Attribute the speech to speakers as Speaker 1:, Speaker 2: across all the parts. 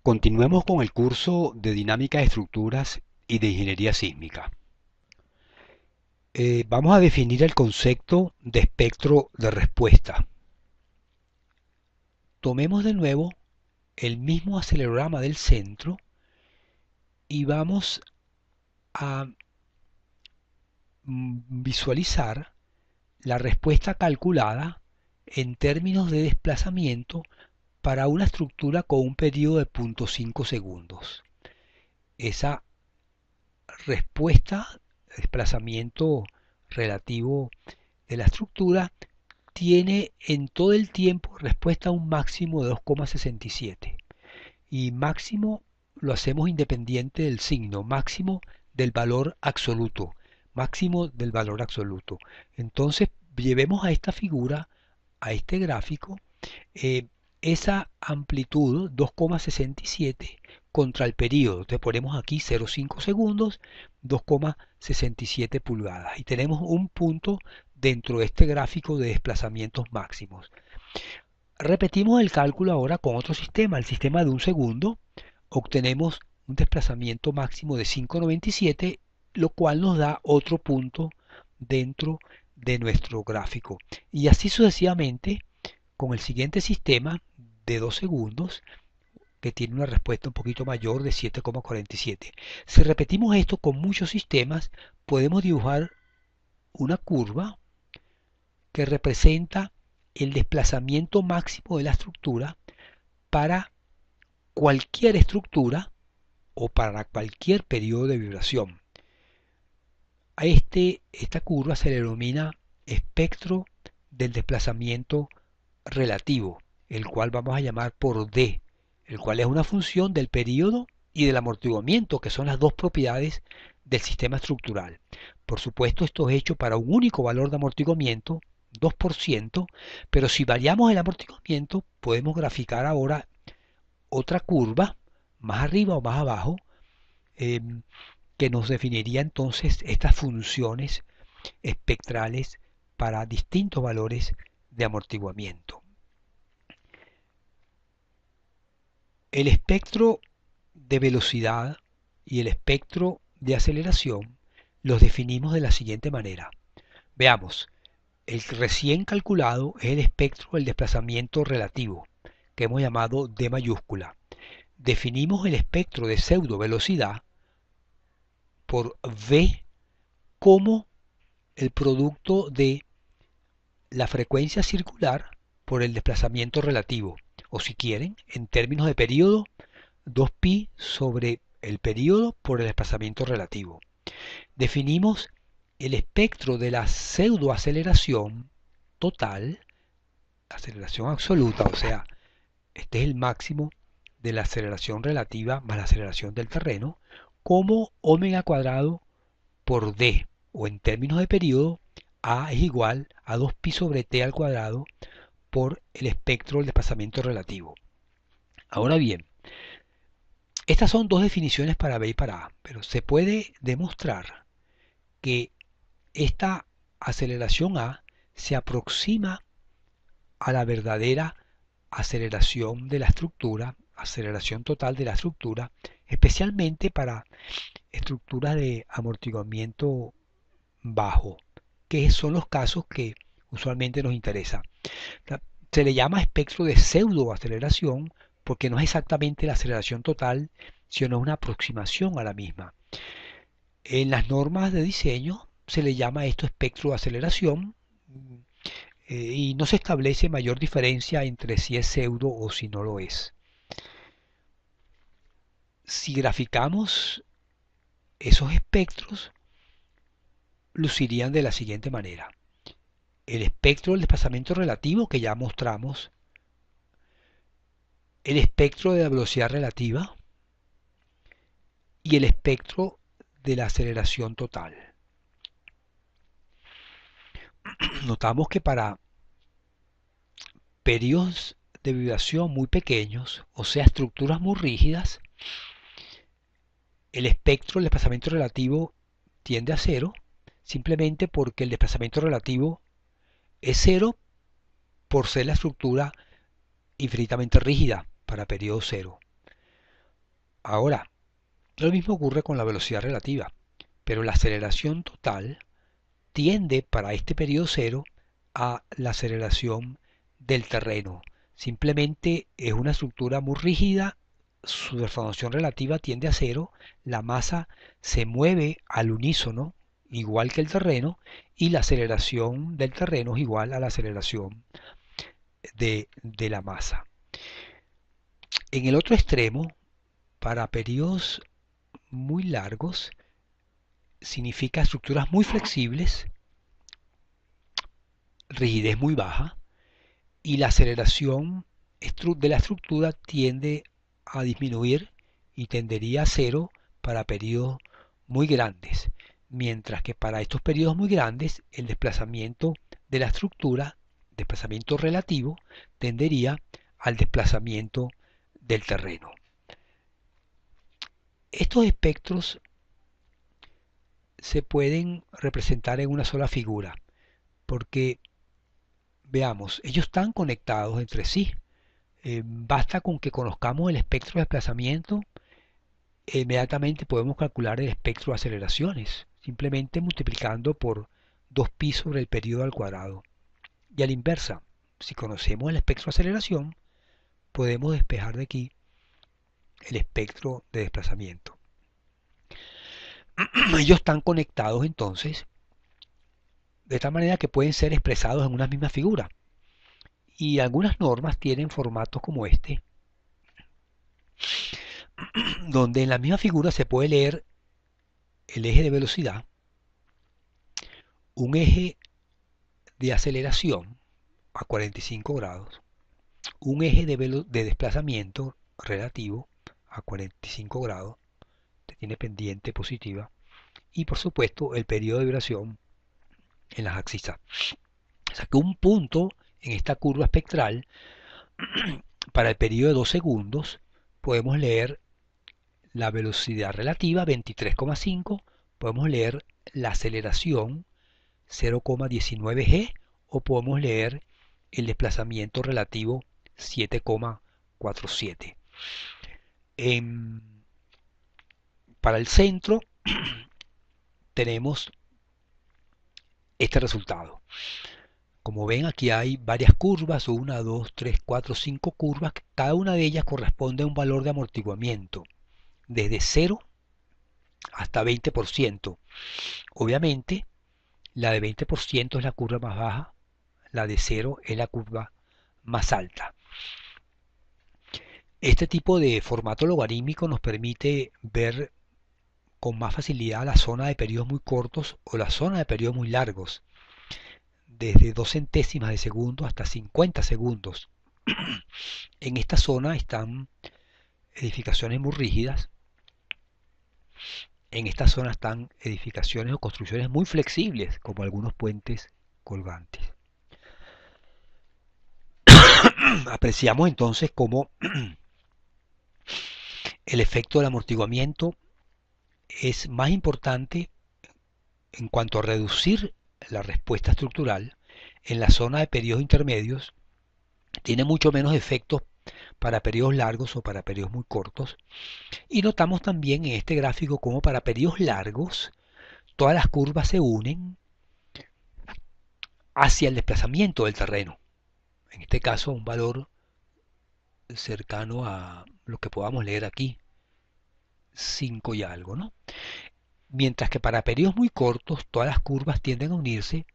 Speaker 1: Continuemos con el curso de dinámica de estructuras y de ingeniería sísmica. Vamos a definir el concepto de espectro de respuesta. Tomemos de nuevo el mismo acelerograma del centro y vamos a visualizar la respuesta calculada en términos de desplazamiento para una estructura con un periodo de 0.5 segundos. Esa respuesta, desplazamiento relativo de la estructura, tiene en todo el tiempo respuesta a un máximo de 2,67 y máximo lo hacemos independiente del signo, máximo del valor absoluto, máximo del valor absoluto. Entonces llevemos a esta figura, a este gráfico, eh, esa amplitud 2,67 contra el periodo. Entonces ponemos aquí 0,5 segundos, 2,67 pulgadas y tenemos un punto dentro de este gráfico de desplazamientos máximos. Repetimos el cálculo ahora con otro sistema, el sistema de un segundo. Obtenemos un desplazamiento máximo de 5,97, lo cual nos da otro punto dentro de nuestro gráfico. Y así sucesivamente con el siguiente sistema de 2 segundos, que tiene una respuesta un poquito mayor de 7,47. Si repetimos esto con muchos sistemas, podemos dibujar una curva que representa el desplazamiento máximo de la estructura para cualquier estructura o para cualquier periodo de vibración. Esta curva se le denomina espectro del desplazamiento relativo, el cual vamos a llamar por D, el cual es una función del periodo y del amortiguamiento, que son las dos propiedades del sistema estructural. Por supuesto, esto es hecho para un único valor de amortiguamiento, 2%, pero si variamos el amortiguamiento, podemos graficar ahora otra curva, más arriba o más abajo, eh, que nos definiría entonces estas funciones espectrales para distintos valores de amortiguamiento. El espectro de velocidad y el espectro de aceleración los definimos de la siguiente manera. Veamos, el recién calculado es el espectro del desplazamiento relativo, que hemos llamado D mayúscula. Definimos el espectro de pseudo velocidad por V como el producto de la frecuencia circular por el desplazamiento relativo, o si quieren, en términos de periodo, 2pi sobre el periodo por el desplazamiento relativo. Definimos el espectro de la pseudoaceleración total, aceleración absoluta, o sea, este es el máximo de la aceleración relativa más la aceleración del terreno, como omega cuadrado por d, o en términos de periodo, a es igual a 2pi sobre t al cuadrado por el espectro del desplazamiento relativo. Ahora bien, estas son dos definiciones para B y para A, pero se puede demostrar que esta aceleración A se aproxima a la verdadera aceleración de la estructura, aceleración total de la estructura, especialmente para estructuras de amortiguamiento bajo, que son los casos que usualmente nos interesan. Se le llama espectro de pseudoaceleración porque no es exactamente la aceleración total, sino una aproximación a la misma. En las normas de diseño se le llama esto espectro de aceleración y no se establece mayor diferencia entre si es pseudo o si no lo es. Si graficamos esos espectros, lucirían de la siguiente manera. El espectro del desplazamiento relativo que ya mostramos, el espectro de la velocidad relativa y el espectro de la aceleración total. Notamos que para periodos de vibración muy pequeños, o sea, estructuras muy rígidas, el espectro del desplazamiento relativo tiende a cero, simplemente porque el desplazamiento relativo es cero por ser la estructura infinitamente rígida para periodo cero. Ahora, lo mismo ocurre con la velocidad relativa, pero la aceleración total tiende para este periodo cero a la aceleración del terreno. Simplemente es una estructura muy rígida, su deformación relativa tiende a cero, la masa se mueve al unísono, igual que el terreno, y la aceleración del terreno es igual a la aceleración de la masa. En el otro extremo, para periodos muy largos, significa estructuras muy flexibles, rigidez muy baja, y la aceleración de la estructura tiende a disminuir y tendería a cero para periodos muy grandes, mientras que para estos periodos muy grandes el desplazamiento de la estructura, desplazamiento relativo, tendería al desplazamiento del terreno. Estos espectros se pueden representar en una sola figura, porque veamos, ellos están conectados entre sí. Basta con que conozcamos el espectro de desplazamiento, inmediatamente podemos calcular el espectro de aceleraciones, simplemente multiplicando por 2π sobre el periodo al cuadrado. Y a la inversa, si conocemos el espectro de aceleración, podemos despejar de aquí el espectro de desplazamiento. Ellos están conectados entonces de tal manera que pueden ser expresados en una misma figura. Y algunas normas tienen formatos como este, donde en la misma figura se puede leer el eje de velocidad, un eje de aceleración a 45 grados, un eje de desplazamiento relativo a 45 grados, que tiene pendiente positiva, y por supuesto el periodo de vibración en las abscisas. O sea que un punto en esta curva espectral, para el periodo de 2 segundos, podemos leer la velocidad relativa 23,5, podemos leer la aceleración 0,19 g o podemos leer el desplazamiento relativo 7,47. Para el centro tenemos este resultado. Como ven, aquí hay varias curvas, 1, 2, 3, 4, 5 curvas, cada una de ellas corresponde a un valor de amortiguamiento, desde 0 hasta 20%. Obviamente, la de 20% es la curva más baja, la de 0 es la curva más alta. Este tipo de formato logarítmico nos permite ver con más facilidad la zona de periodos muy cortos o la zona de periodos muy largos, desde 2 centésimas de segundo hasta 50 segundos. En esta zona están edificaciones muy rígidas, en esta zona están edificaciones o construcciones muy flexibles, como algunos puentes colgantes. Apreciamos entonces cómo el efecto del amortiguamiento es más importante en cuanto a reducir la respuesta estructural en la zona de periodos intermedios, tiene mucho menos efectos para periodos largos o para periodos muy cortos. Y notamos también en este gráfico cómo para periodos largos todas las curvas se unen hacia el desplazamiento del terreno. En este caso un valor cercano a lo que podamos leer aquí, 5 y algo, ¿no? Mientras que para periodos muy cortos todas las curvas tienden a unirse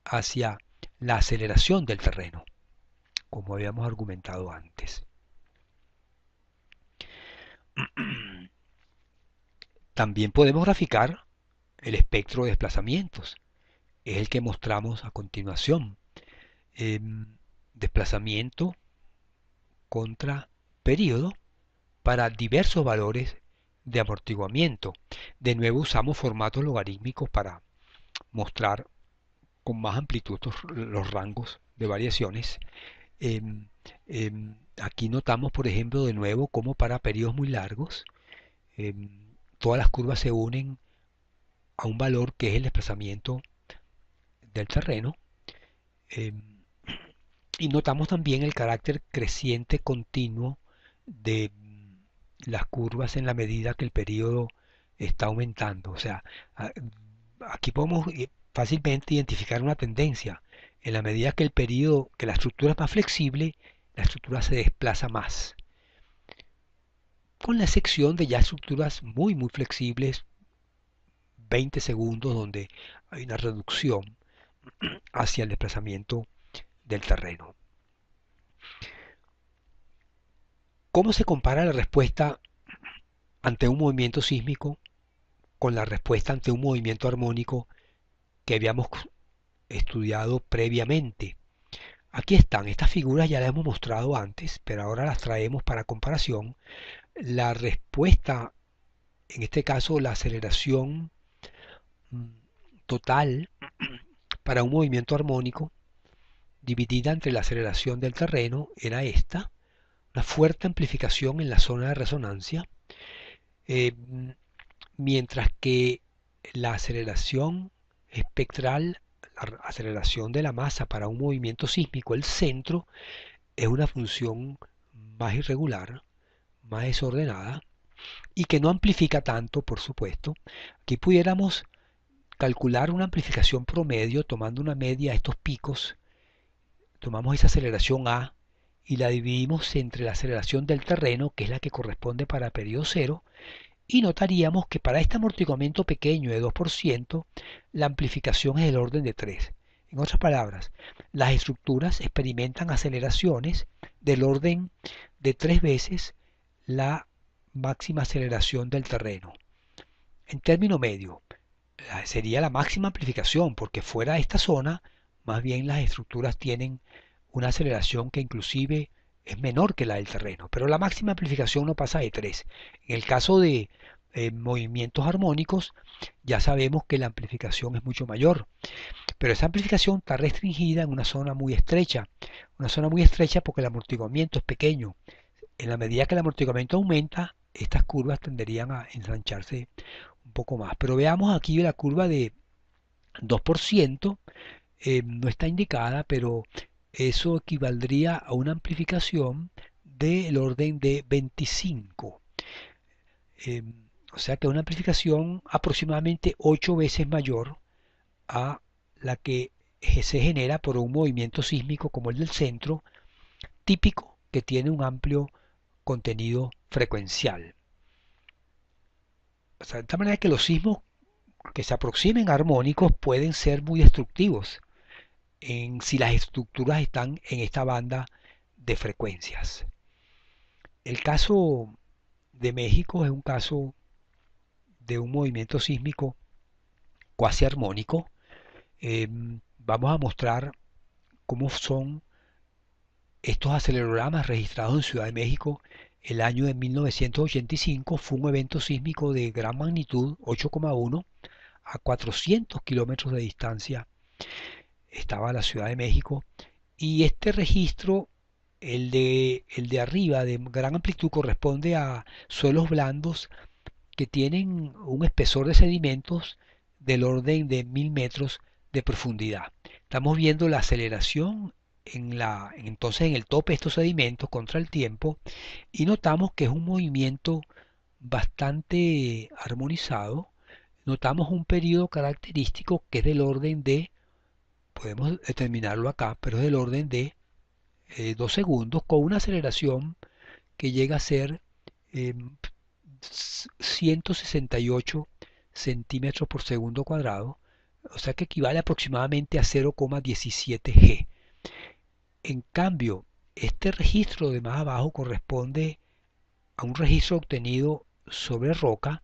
Speaker 1: hacia la aceleración del terreno, como habíamos argumentado antes. También podemos graficar el espectro de desplazamientos, es el que mostramos a continuación. Desplazamiento contra periodo para diversos valores de amortiguamiento. De nuevo usamos formatos logarítmicos para mostrar con más amplitud los rangos de variaciones. Aquí notamos, por ejemplo, de nuevo como para periodos muy largos, todas las curvas se unen a un valor que es el desplazamiento del terreno. Y notamos también el carácter creciente continuo de las curvas en la medida que el periodo está aumentando. O sea, aquí podemos fácilmente identificar una tendencia. En la medida que el periodo, que la estructura es más flexible, la estructura se desplaza más. Con la excepción de ya estructuras muy flexibles, 20 segundos, donde hay una reducción hacia el desplazamiento del terreno. ¿Cómo se compara la respuesta ante un movimiento sísmico con la respuesta ante un movimiento armónico que habíamos estudiado previamente? Aquí están, estas figuras ya las hemos mostrado antes, pero ahora las traemos para comparación. La respuesta, en este caso la aceleración mm, total para un movimiento armónico dividida entre la aceleración del terreno era esta, una fuerte amplificación en la zona de resonancia, eh, mientras que la aceleración espectral, la aceleración de la masa para un movimiento sísmico, el centro, es una función más irregular, más desordenada y que no amplifica tanto, por supuesto. Aquí pudiéramos calcular una amplificación promedio tomando una media de estos picos, tomamos esa aceleración A y la dividimos entre la aceleración del terreno, que es la que corresponde para periodo cero, y notaríamos que para este amortiguamiento pequeño de 2%, la amplificación es del orden de 3. En otras palabras, las estructuras experimentan aceleraciones del orden de 3 veces la máxima aceleración del terreno. En término medio, sería la máxima amplificación, porque fuera de esta zona, más bien las estructuras tienen una aceleración que inclusive es menor que la del terreno, pero la máxima amplificación no pasa de 3. En el caso de movimientos armónicos, ya sabemos que la amplificación es mucho mayor, pero esa amplificación está restringida en una zona muy estrecha porque el amortiguamiento es pequeño. En la medida que el amortiguamiento aumenta, estas curvas tenderían a ensancharse un poco más. Pero veamos aquí la curva de 2%, no está indicada, pero eso equivaldría a una amplificación del orden de 25. Eh, o sea que una amplificación aproximadamente 8 veces mayor a la que se genera por un movimiento sísmico como el del centro, típico que tiene un amplio contenido frecuencial. O sea, de tal manera que los sismos que se aproximen a armónicos pueden ser muy destructivos si las estructuras están en esta banda de frecuencias. El caso de México es un caso de un movimiento sísmico cuasi armónico. Vamos a mostrar cómo son estos acelerogramas registrados en Ciudad de México. El año de 1985 fue un evento sísmico de gran magnitud, 8,1, a 400 kilómetros de distancia estaba la Ciudad de México, y este registro, el de arriba de gran amplitud, corresponde a suelos blandos que tienen un espesor de sedimentos del orden de 1000 metros de profundidad. Estamos viendo la aceleración entonces en el tope de estos sedimentos contra el tiempo, y notamos que es un movimiento bastante armonizado. Notamos un periodo característico que es del orden de, podemos determinarlo acá, pero es del orden de 2 segundos, con una aceleración que llega a ser eh, 168 centímetros por segundo cuadrado, o sea que equivale aproximadamente a 0,17 G. En cambio, este registro de más abajo corresponde a un registro obtenido sobre roca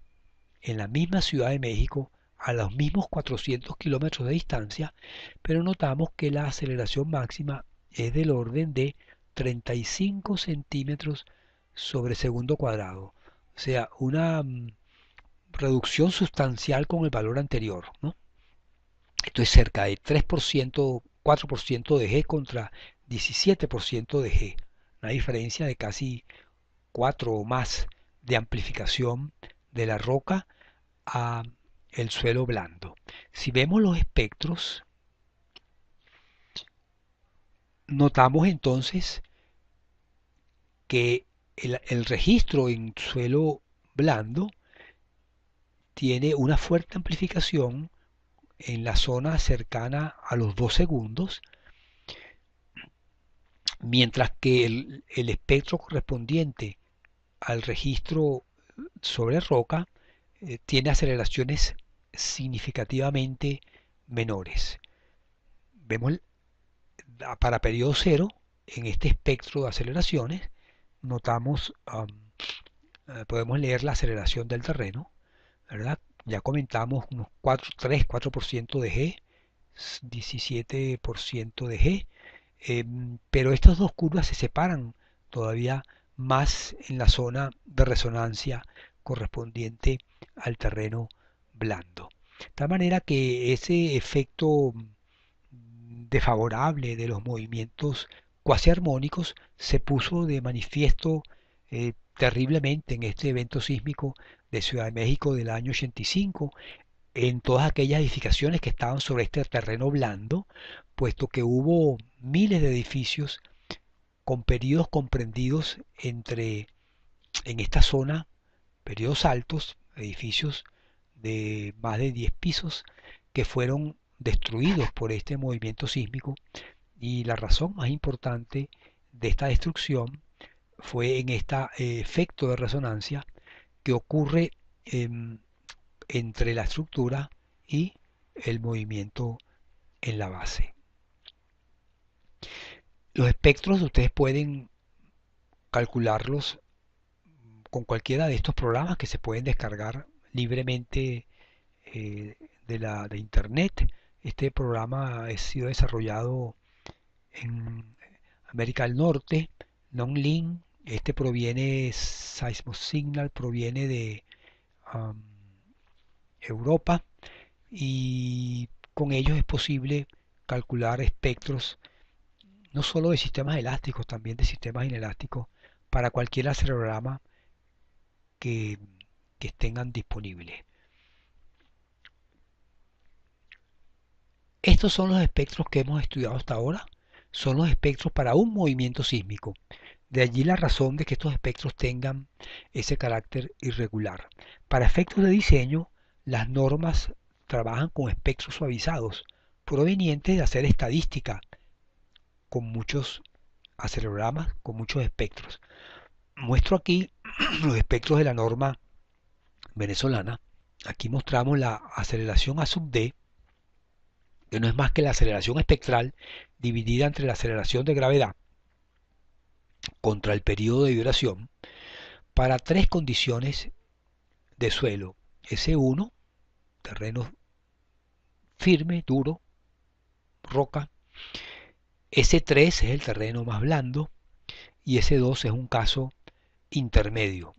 Speaker 1: en la misma Ciudad de México a los mismos 400 kilómetros de distancia, pero notamos que la aceleración máxima es del orden de 35 centímetros sobre segundo cuadrado, o sea, una reducción sustancial con el valor anterior, ¿no? Esto es cerca de 3%, 4% de G contra 17% de G, una diferencia de casi 4 o más de amplificación de la roca a el suelo blando. Si vemos los espectros, notamos entonces que el registro en suelo blando tiene una fuerte amplificación en la zona cercana a los 2 segundos, mientras que el espectro correspondiente al registro sobre roca tiene aceleraciones significativamente menores. Vemos para periodo cero, en este espectro de aceleraciones, notamos, podemos leer la aceleración del terreno, ¿verdad? Ya comentamos unos 4% de G, 17% de G, pero estas dos curvas se separan todavía más en la zona de resonancia correspondiente al terreno blando. De tal manera que ese efecto desfavorable de los movimientos cuasi armónicos se puso de manifiesto terriblemente en este evento sísmico de Ciudad de México del año 85, en todas aquellas edificaciones que estaban sobre este terreno blando, puesto que hubo miles de edificios con periodos comprendidos en esta zona, periodos altos, edificios de más de 10 pisos que fueron destruidos por este movimiento sísmico, y la razón más importante de esta destrucción fue en este efecto de resonancia que ocurre entre la estructura y el movimiento en la base. Los espectros ustedes pueden calcularlos con cualquiera de estos programas que se pueden descargar libremente de internet. Este programa ha sido desarrollado en América del Norte, NonLink. Este proviene, Seismosignal proviene de um, Europa, y con ellos es posible calcular espectros no solo de sistemas elásticos, también de sistemas inelásticos para cualquier acelerograma que, que tengan disponible. Estos son los espectros que hemos estudiado hasta ahora. Son los espectros para un movimiento sísmico. De allí la razón de que estos espectros tengan ese carácter irregular. Para efectos de diseño, las normas trabajan con espectros suavizados, provenientes de hacer estadística con muchos acelerogramas, con muchos espectros. Muestro aquí los espectros de la norma venezolana. Aquí mostramos la aceleración A sub D, que no es más que la aceleración espectral dividida entre la aceleración de gravedad contra el periodo de vibración para tres condiciones de suelo: S1, terreno firme, duro, roca; S3 es el terreno más blando; y S2 es un caso intermedio,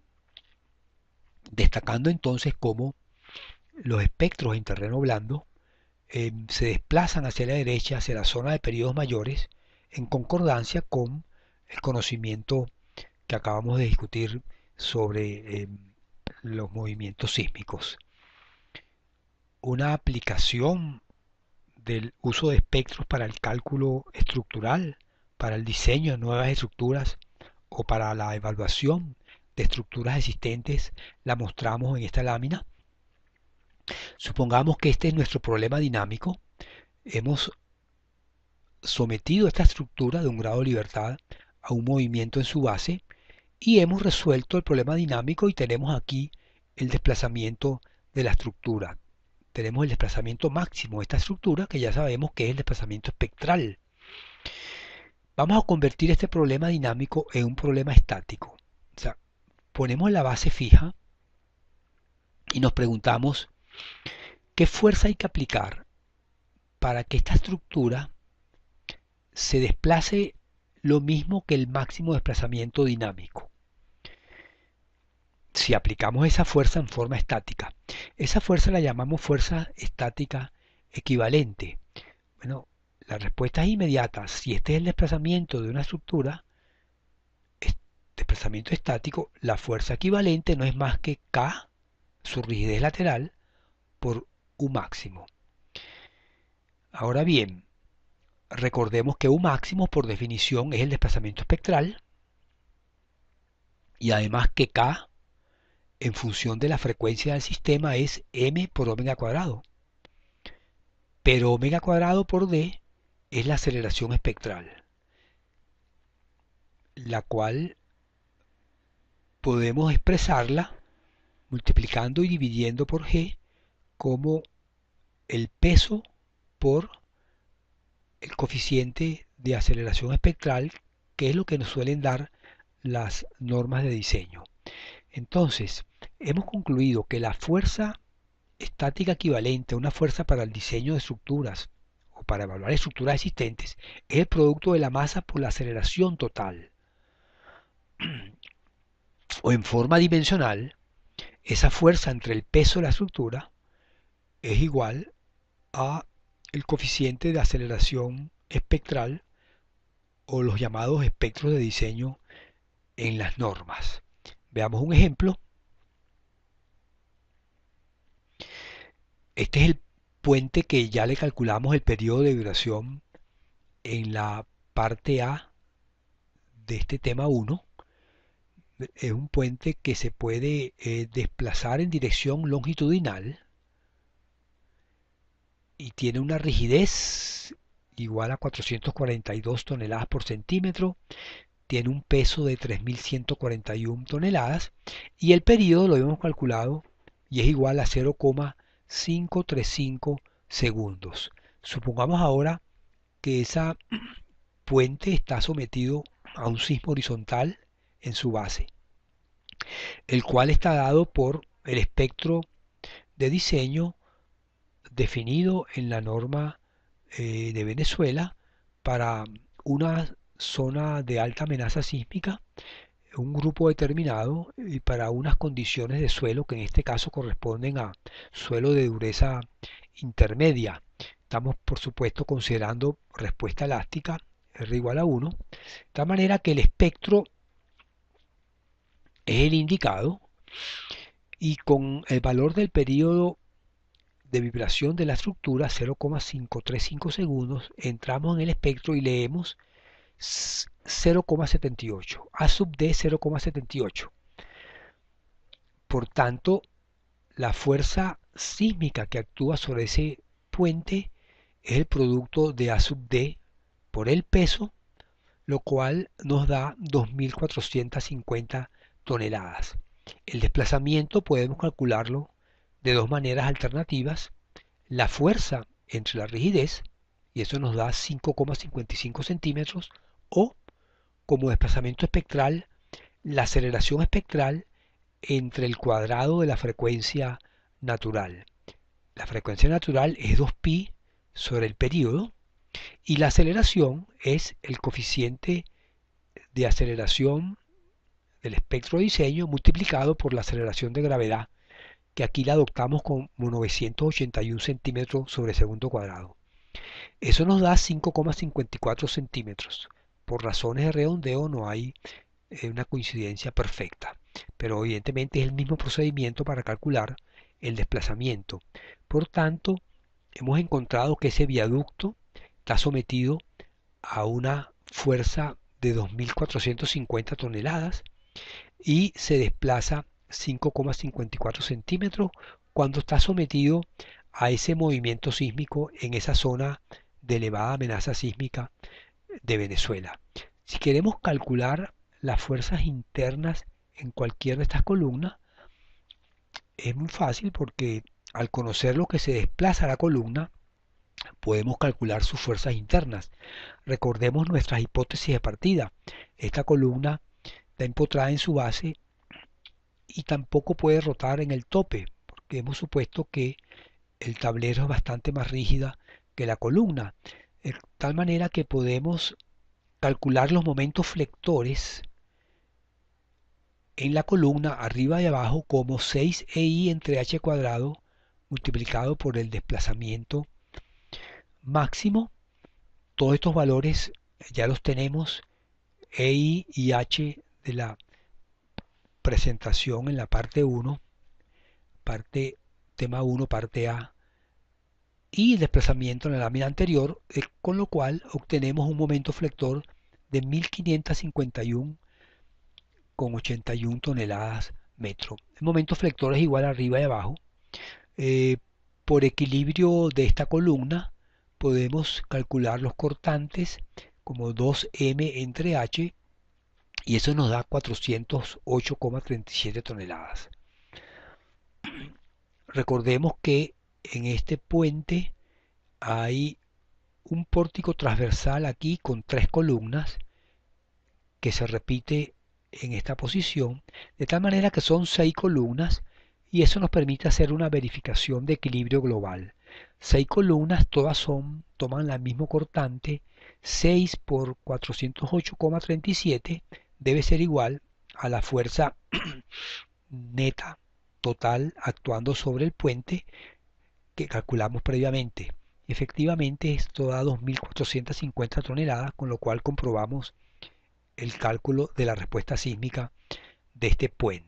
Speaker 1: destacando entonces cómo los espectros en terreno blando se desplazan hacia la derecha, hacia la zona de periodos mayores, en concordancia con el conocimiento que acabamos de discutir sobre los movimientos sísmicos. Una aplicación del uso de espectros para el cálculo estructural, para el diseño de nuevas estructuras o para la evaluación de estructuras existentes, la mostramos en esta lámina. Supongamos que este es nuestro problema dinámico. Hemos sometido esta estructura de un grado de libertad a un movimiento en su base y hemos resuelto el problema dinámico, y tenemos aquí el desplazamiento de la estructura. Tenemos el desplazamiento máximo de esta estructura, que ya sabemos que es el desplazamiento espectral. Vamos a convertir este problema dinámico en un problema estático. O sea, ponemos la base fija y nos preguntamos qué fuerza hay que aplicar para que esta estructura se desplace lo mismo que el máximo desplazamiento dinámico. Si aplicamos esa fuerza en forma estática, esa fuerza la llamamos fuerza estática equivalente. Bueno, la respuesta es inmediata. Si este es el desplazamiento de una estructura, desplazamiento estático, la fuerza equivalente no es más que K, su rigidez lateral, por U máximo. Ahora bien, recordemos que U máximo por definición es el desplazamiento espectral, y además que K en función de la frecuencia del sistema es m por omega cuadrado, pero omega cuadrado por d es la aceleración espectral, la cual podemos expresarla multiplicando y dividiendo por g como el peso por el coeficiente de aceleración espectral, que es lo que nos suelen dar las normas de diseño. Entonces, hemos concluido que la fuerza estática equivalente a una fuerza para el diseño de estructuras o para evaluar estructuras existentes es el producto de la masa por la aceleración total. O en forma dimensional, esa fuerza entre el peso de la estructura es igual a el coeficiente de aceleración espectral o los llamados espectros de diseño en las normas. Veamos un ejemplo. Este es el puente que ya le calculamos el periodo de duración en la parte A de este tema 1. Es un puente que se puede desplazar en dirección longitudinal y tiene una rigidez igual a 442 toneladas por centímetro, tiene un peso de 3.141 toneladas y el periodo lo hemos calculado y es igual a 0,535 segundos. Supongamos ahora que ese puente está sometido a un sismo horizontal en su base, el cual está dado por el espectro de diseño definido en la norma de Venezuela para una zona de alta amenaza sísmica, un grupo determinado y para unas condiciones de suelo que en este caso corresponden a suelo de dureza intermedia. Estamos por supuesto considerando respuesta elástica R igual a 1, de tal manera que el espectro es el indicado y con el valor del periodo de vibración de la estructura 0,535 segundos entramos en el espectro y leemos 0,78, A sub D 0,78. Por tanto, la fuerza sísmica que actúa sobre ese puente es el producto de A sub D por el peso, lo cual nos da 2.450 toneladas. El desplazamiento podemos calcularlo de dos maneras alternativas: la fuerza entre la rigidez, y eso nos da 5,55 centímetros, o como desplazamiento espectral, la aceleración espectral entre el cuadrado de la frecuencia natural. La frecuencia natural es 2pi sobre el período y la aceleración es el coeficiente de aceleración del espectro de diseño multiplicado por la aceleración de gravedad, que aquí la adoptamos como 981 centímetros sobre segundo cuadrado. Eso nos da 5,54 centímetros. Por razones de redondeo no hay una coincidencia perfecta, pero evidentemente es el mismo procedimiento para calcular el desplazamiento. Por tanto, hemos encontrado que ese viaducto está sometido a una fuerza de 2.450 toneladas y se desplaza 5,54 centímetros cuando está sometido a ese movimiento sísmico en esa zona de elevada amenaza sísmica de Venezuela. Si queremos calcular las fuerzas internas en cualquiera de estas columnas, es muy fácil porque al conocer lo que se desplaza la columna, podemos calcular sus fuerzas internas. Recordemos nuestras hipótesis de partida. Esta columna está empotrada en su base y tampoco puede rotar en el tope, porque hemos supuesto que el tablero es bastante más rígida que la columna, de tal manera que podemos calcular los momentos flectores en la columna arriba y abajo como 6EI entre h cuadrado multiplicado por el desplazamiento máximo. Todos estos valores ya los tenemos, EI y H de la presentación en la parte 1, parte tema 1, parte A, y el desplazamiento en la lámina anterior, con lo cual obtenemos un momento flector de 1551 con 81 toneladas metro. El momento flector es igual arriba y abajo. Eh, por equilibrio de esta columna podemos calcular los cortantes como 2m entre h y eso nos da 408,37 toneladas. Recordemos que en este puente hay un pórtico transversal aquí con 3 columnas que se repite en esta posición, de tal manera que son 6 columnas y eso nos permite hacer una verificación de equilibrio global. 6 columnas, todas toman el mismo cortante, 6 por 408,37 debe ser igual a la fuerza neta total actuando sobre el puente que calculamos previamente. Efectivamente, esto da 2.450 toneladas, con lo cual comprobamos el cálculo de la respuesta sísmica de este puente.